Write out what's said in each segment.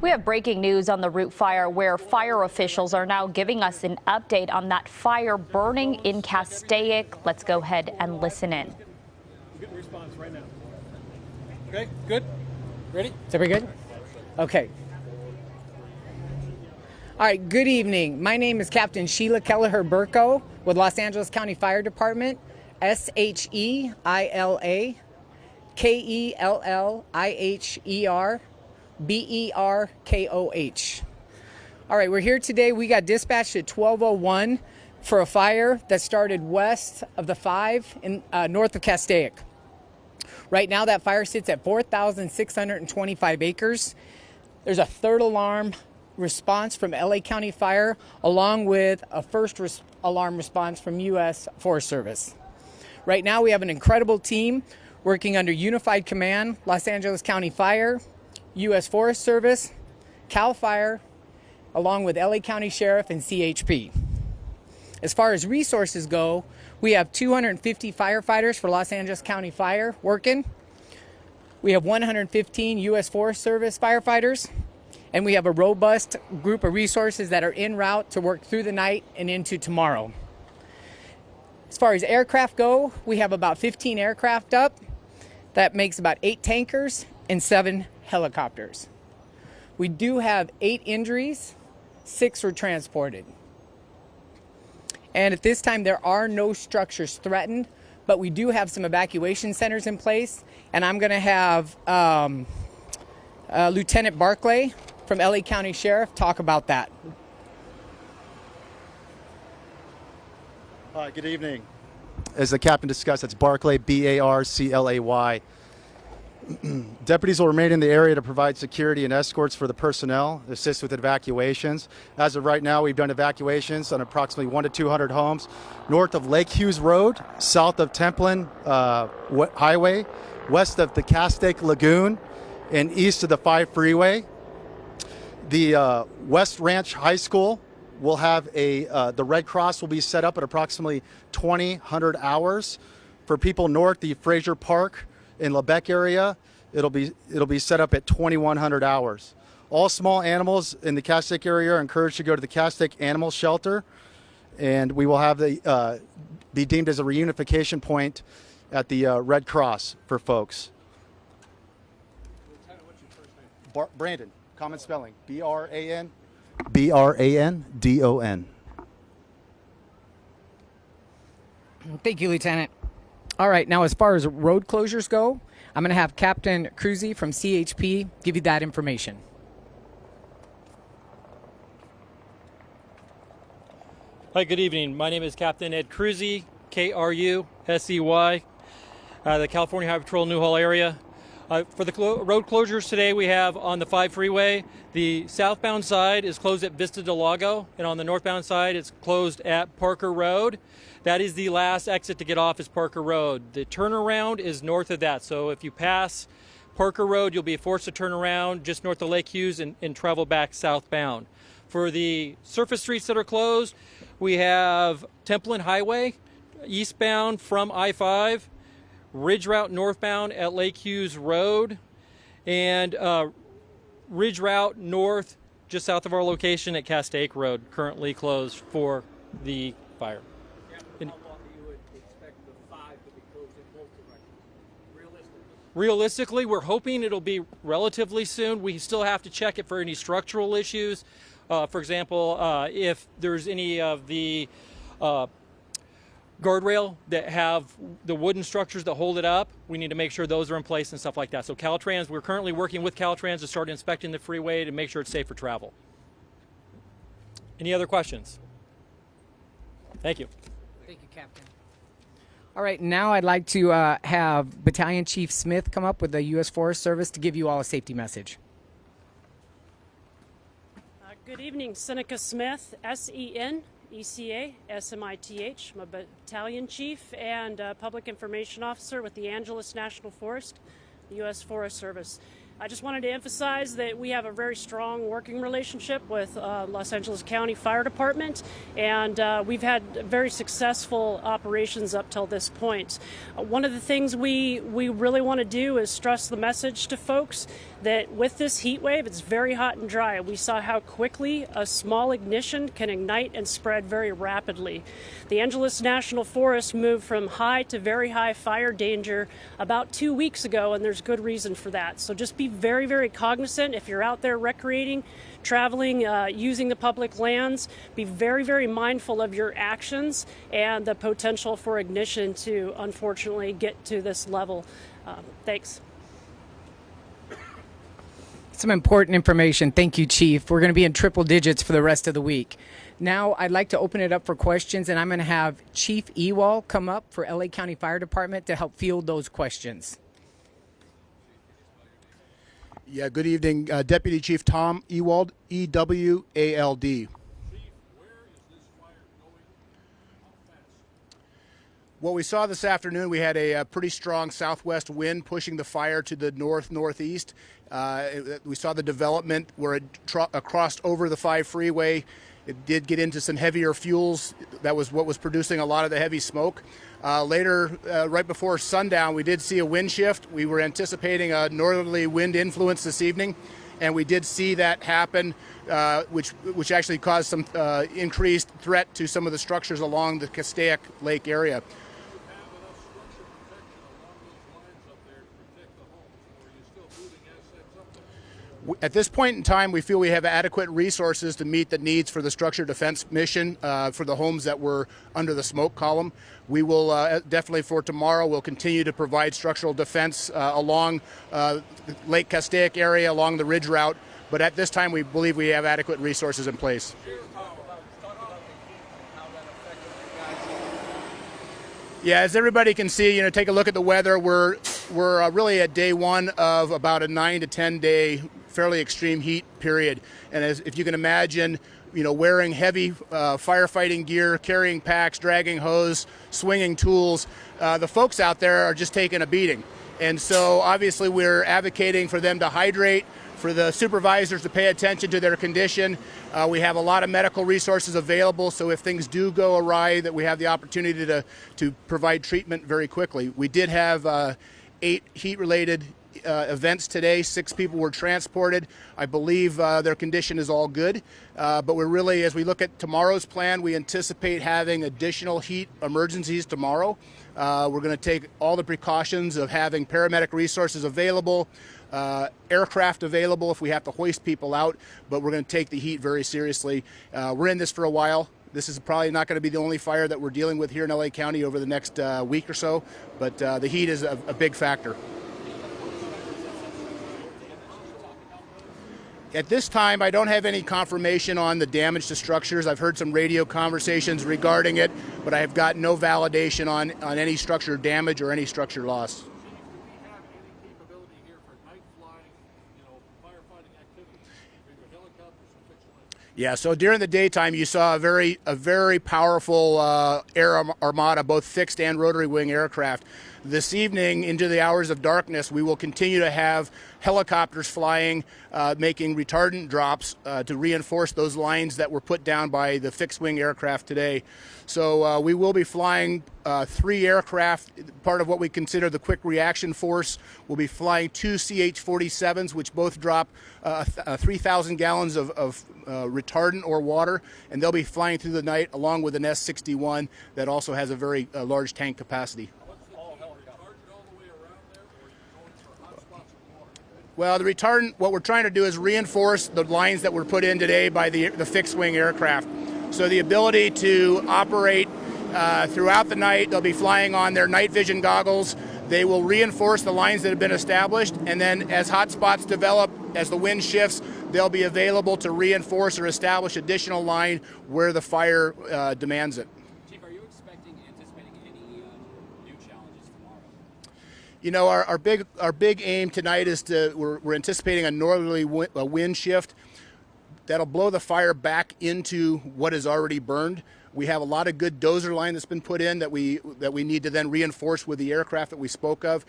We have breaking news on the Root Fire, where fire officials are now giving us an update on that fire burning in Castaic. Let's go ahead and listen in. Get response right now. Okay, good. Ready? Is everybody good? Okay. All right, good evening. My name is Captain Sheila Kelleher-Burko with Los Angeles County Fire Department, SHEILA-KELLIHER-BERKOH. All right, we're here today. We got dispatched at 12:01 for a fire that started west of the 5 in north of Castaic. Right now, that fire sits at 4,625 acres. There's a third alarm response from LA County Fire, along with a first alarm response from U.S. Forest Service. Right now, we have an incredible team working under Unified Command, Los Angeles County Fire, U.S. Forest Service, CAL FIRE, along with LA County Sheriff and CHP. As far as resources go, we have 250 firefighters for Los Angeles County Fire working. We have 115 U.S. Forest Service firefighters, and we have a robust group of resources that are en route to work through the night and into tomorrow. As far as aircraft go, we have about 15 aircraft up. That makes about 8 tankers and 7 helicopters. We do have 8 injuries, 6 were transported. And at this time, there are no structures threatened, but we do have some evacuation centers in place. And I'm going to have Lieutenant Barclay from LA County Sheriff talk about that. Hi, good evening. As the captain discussed, it's Barclay, B-A-R-C-L-A-Y. Deputies will remain in the area to provide security and escorts for the personnel, assist with evacuations. As of right now, we've done evacuations on approximately 100 to 200 homes north of Lake Hughes Road, south of Templin Highway, west of the Castaic Lagoon, and east of the 5 freeway. The West Ranch High School will have the Red Cross will be set up at approximately 2,000 hours. For people north, the Fraser Park in Lebec area, it'll be set up at 2,100 hours. All small animals in the Castaic area are encouraged to go to the Castaic Animal Shelter, and we will have be deemed as a reunification point at the Red Cross for folks. Lieutenant, what's your first name? Brandon, common spelling, B-R-A-N-D-O-N. Thank you, Lieutenant. All right, now as far as road closures go, I'm going to have Captain Cruzy from CHP give you that information. Hi, good evening. My name is Captain Ed Cruzy, K-R-U-S-E-Y, the California Highway Patrol Newhall area. For the road closures today, we have on the 5 freeway, the southbound side is closed at Vista del Lago, and on the northbound side, it's closed at Parker Road. That is the last exit to get off is Parker Road. The turnaround is north of that, so if you pass Parker Road, you'll be forced to turn around just north of Lake Hughes and travel back southbound. For the surface streets that are closed, we have Templin Highway, eastbound from I-5, Ridge Route northbound at Lake Hughes Road, and Ridge Route north just south of our location at Castaic Road, currently closed for the fire. How long do you expect the 5 to be closed in both directions, realistically? Realistically, we're hoping it'll be relatively soon. We still have to check it for any structural issues. For example, if there's any of the guardrail that have the wooden structures that hold it up, we need to make sure those are in place and stuff like that. So Caltrans, we're currently working with Caltrans to start inspecting the freeway to make sure it's safe for travel. Any other questions? Thank you. Thank you, Captain. All right, now I'd like to have Battalion Chief Smith come up with the U.S. Forest Service to give you all a safety message. Good evening, Seneca Smith, S-E-N-E-C-A-S-M-I-T-H. I'm a Battalion Chief and Public Information Officer with the Angeles National Forest, the U.S. Forest Service. I just wanted to emphasize that we have a very strong working relationship with Los Angeles County Fire Department, and we've had very successful operations up till this point. One of the things we really want to do is stress the message to folks that with this heat wave, it's very hot and dry. We saw how quickly a small ignition can ignite and spread very rapidly. The Angeles National Forest moved from high to very high fire danger about 2 weeks ago, and there's good reason for that. So just be very, very cognizant if you're out there recreating, traveling, using the public lands. Be very, very mindful of your actions and the potential for ignition to unfortunately get to this level. Thanks. Some important information. Thank you, Chief. We're going to be in triple digits for the rest of the week. Now, I'd like to open it up for questions, and I'm going to have Chief Ewald come up for LA County Fire Department to help field those questions. Yeah, good evening. Deputy Chief Tom Ewald, E-W-A-L-D. What we saw this afternoon, we had a pretty strong southwest wind pushing the fire to the north-northeast. We saw the development where it crossed over the 5 freeway. It did get into some heavier fuels. That was what was producing a lot of the heavy smoke. Later, right before sundown, we did see a wind shift. We were anticipating a northerly wind influence this evening, and we did see that happen, which actually caused some increased threat to some of the structures along the Castaic Lake area. At this point in time, we feel we have adequate resources to meet the needs for the structure defense mission for the homes that were under the smoke column. We will definitely for tomorrow, we'll continue to provide structural defense along Lake Castaic area, along the ridge route. But at this time, we believe we have adequate resources in place. Yeah, as everybody can see, take a look at the weather. We're really at day one of about a 9 to 10 day fairly extreme heat period. And if you can imagine, wearing heavy firefighting gear, carrying packs, dragging hose, swinging tools, the folks out there are just taking a beating. And so obviously we're advocating for them to hydrate, for the supervisors to pay attention to their condition. We have a lot of medical resources available, so if things do go awry, that we have the opportunity to provide treatment very quickly. We did have 8 heat-related events today. 6 people were transported. I believe their condition is all good. But we're really, as we look at tomorrow's plan, we anticipate having additional heat emergencies tomorrow. We're going to take all the precautions of having paramedic resources available, aircraft available if we have to hoist people out, but we're going to take the heat very seriously. We're in this for a while. This is probably not going to be the only fire that we're dealing with here in LA County over the next week or so, but the heat is a big factor. At this time, I don't have any confirmation on the damage to structures. I've heard some radio conversations regarding it, but I have got no validation on any structure damage or any structure loss. Yeah, so during the daytime, you saw a very powerful air armada, both fixed and rotary wing aircraft. This evening, into the hours of darkness, we will continue to have helicopters flying, making retardant drops to reinforce those lines that were put down by the fixed wing aircraft today. So we will be flying 3 aircraft, part of what we consider the quick reaction force. We'll be flying 2 CH-47s, which both drop 3,000 gallons of retardant or water, and they'll be flying through the night along with an S-61 that also has a very large tank capacity. Well, the retardant, what we're trying to do is reinforce the lines that were put in today by the fixed wing aircraft. So the ability to operate throughout the night, they'll be flying on their night vision goggles. They will reinforce the lines that have been established, and then as hot spots develop, as the wind shifts, they'll be available to reinforce or establish additional line where the fire demands it. Chief, are you anticipating any new challenges tomorrow? Our big aim tonight is we're anticipating a northerly wind shift that'll blow the fire back into what is already burned. We have a lot of good dozer line that's been put in that we need to then reinforce with the aircraft that we spoke of.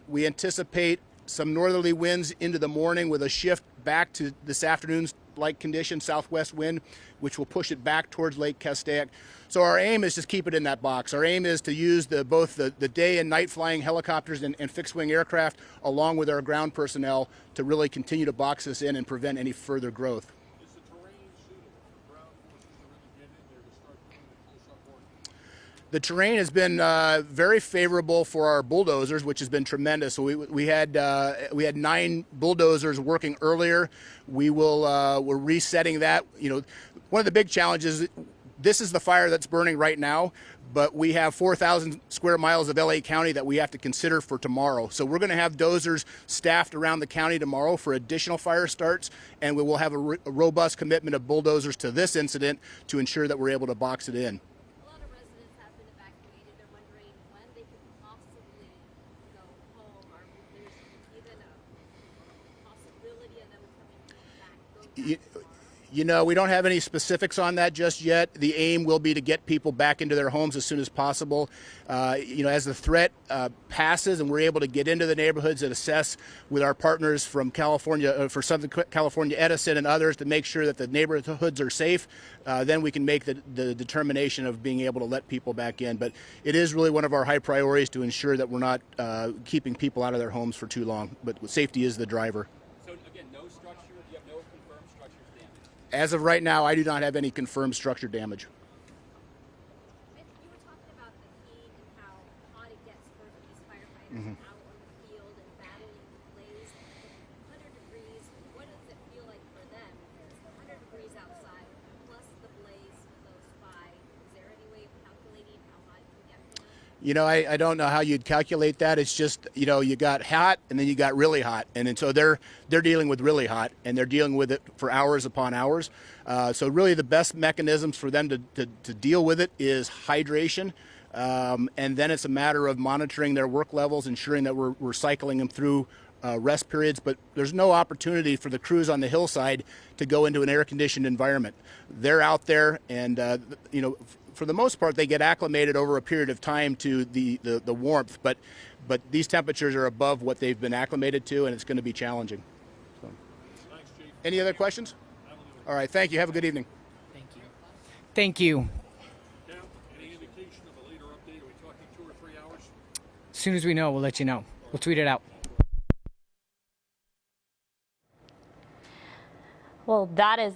We anticipate some northerly winds into the morning with a shift back to this afternoon's like condition, southwest wind, which will push it back towards Lake Castaic. So our aim is just keep it in that box. Our aim is to use both the day and night flying helicopters and fixed wing aircraft along with our ground personnel to really continue to box this in and prevent any further growth. Is the terrain suitable for ground forces to really get in there to start doing the close-up work? The terrain has been very favorable for our bulldozers, which has been tremendous. So we had 9 bulldozers working earlier. We're resetting that. You know, one of the big challenges. This is the fire that's burning right now, but we have 4,000 square miles of LA County that we have to consider for tomorrow. So we're going to have dozers staffed around the county tomorrow for additional fire starts, and we will have a robust commitment of bulldozers to this incident to ensure that we're able to box it in. A lot of residents have been evacuated. They're wondering when they could possibly go home, or if there's even a possibility of them coming back. You know, we don't have any specifics on that just yet. The aim will be to get people back into their homes as soon as possible. You know, as the threat passes and we're able to get into the neighborhoods and assess with our partners from California, for Southern California Edison and others to make sure that the neighborhoods are safe, then we can make the determination of being able to let people back in. But it is really one of our high priorities to ensure that we're not keeping people out of their homes for too long. But safety is the driver. So again, no structure, you have no confirmed structures damage? As of right now, I do not have any confirmed structure damage. You were talking about the heat and how hot it gets for these firefighters out on the field and battling the blaze. 100 degrees, what does it feel like for them? Because 100 degrees outside, plus the blaze close by. Is there any way of calculating how hot it can get for them? You know, I don't know how you'd calculate that. It's just, you know, you got hot and then you got really hot. And then so they're dealing with really hot, and they're dealing with it for hours upon hours. So really the best mechanisms for them to deal with it is hydration. And then it's a matter of monitoring their work levels, ensuring that we're cycling them through rest periods. But there's no opportunity for the crews on the hillside to go into an air-conditioned environment. They're out there, and, you know, for the most part, they get acclimated over a period of time to the warmth, but these temperatures are above what they've been acclimated to, and it's going to be challenging. So. Thanks, Chief. Any other questions? All right, thank you. Have a good evening. Thank you. Thank you. Cap, any indication of a later update? Are we talking 2 or 3 hours? As soon as we know, we'll let you know. We'll tweet it out. Well, that is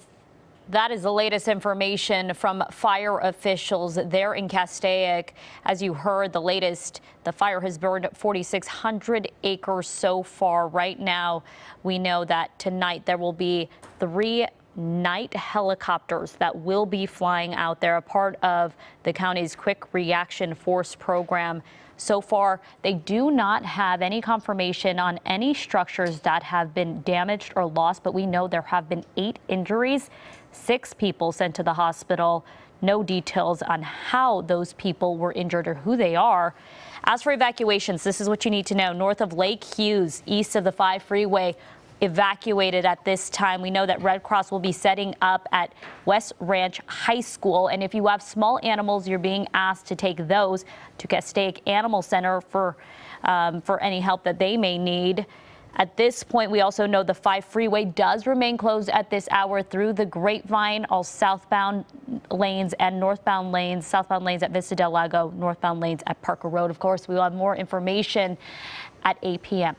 the latest information from fire officials there in Castaic. As you heard, the fire has burned 4,600 acres so far. Right now, we know that tonight there will be 3 night helicopters that will be flying out there, a part of the county's quick reaction force program. So far, they do not have any confirmation on any structures that have been damaged or lost, but we know there have been 8 injuries. 6 people sent to the hospital. No details on how those people were injured or who they are. As for evacuations, this is what you need to know. North of Lake Hughes, east of the 5 freeway, evacuated at this time. We know that Red Cross will be setting up at West Ranch High School. And if you have small animals, you're being asked to take those to Castaic Animal Center for any help that they may need. At this point, we also know the 5 freeway does remain closed at this hour through the Grapevine, all southbound lanes and northbound lanes, southbound lanes at Vista del Lago, northbound lanes at Parker Road. Of course, we will have more information at 8 p.m.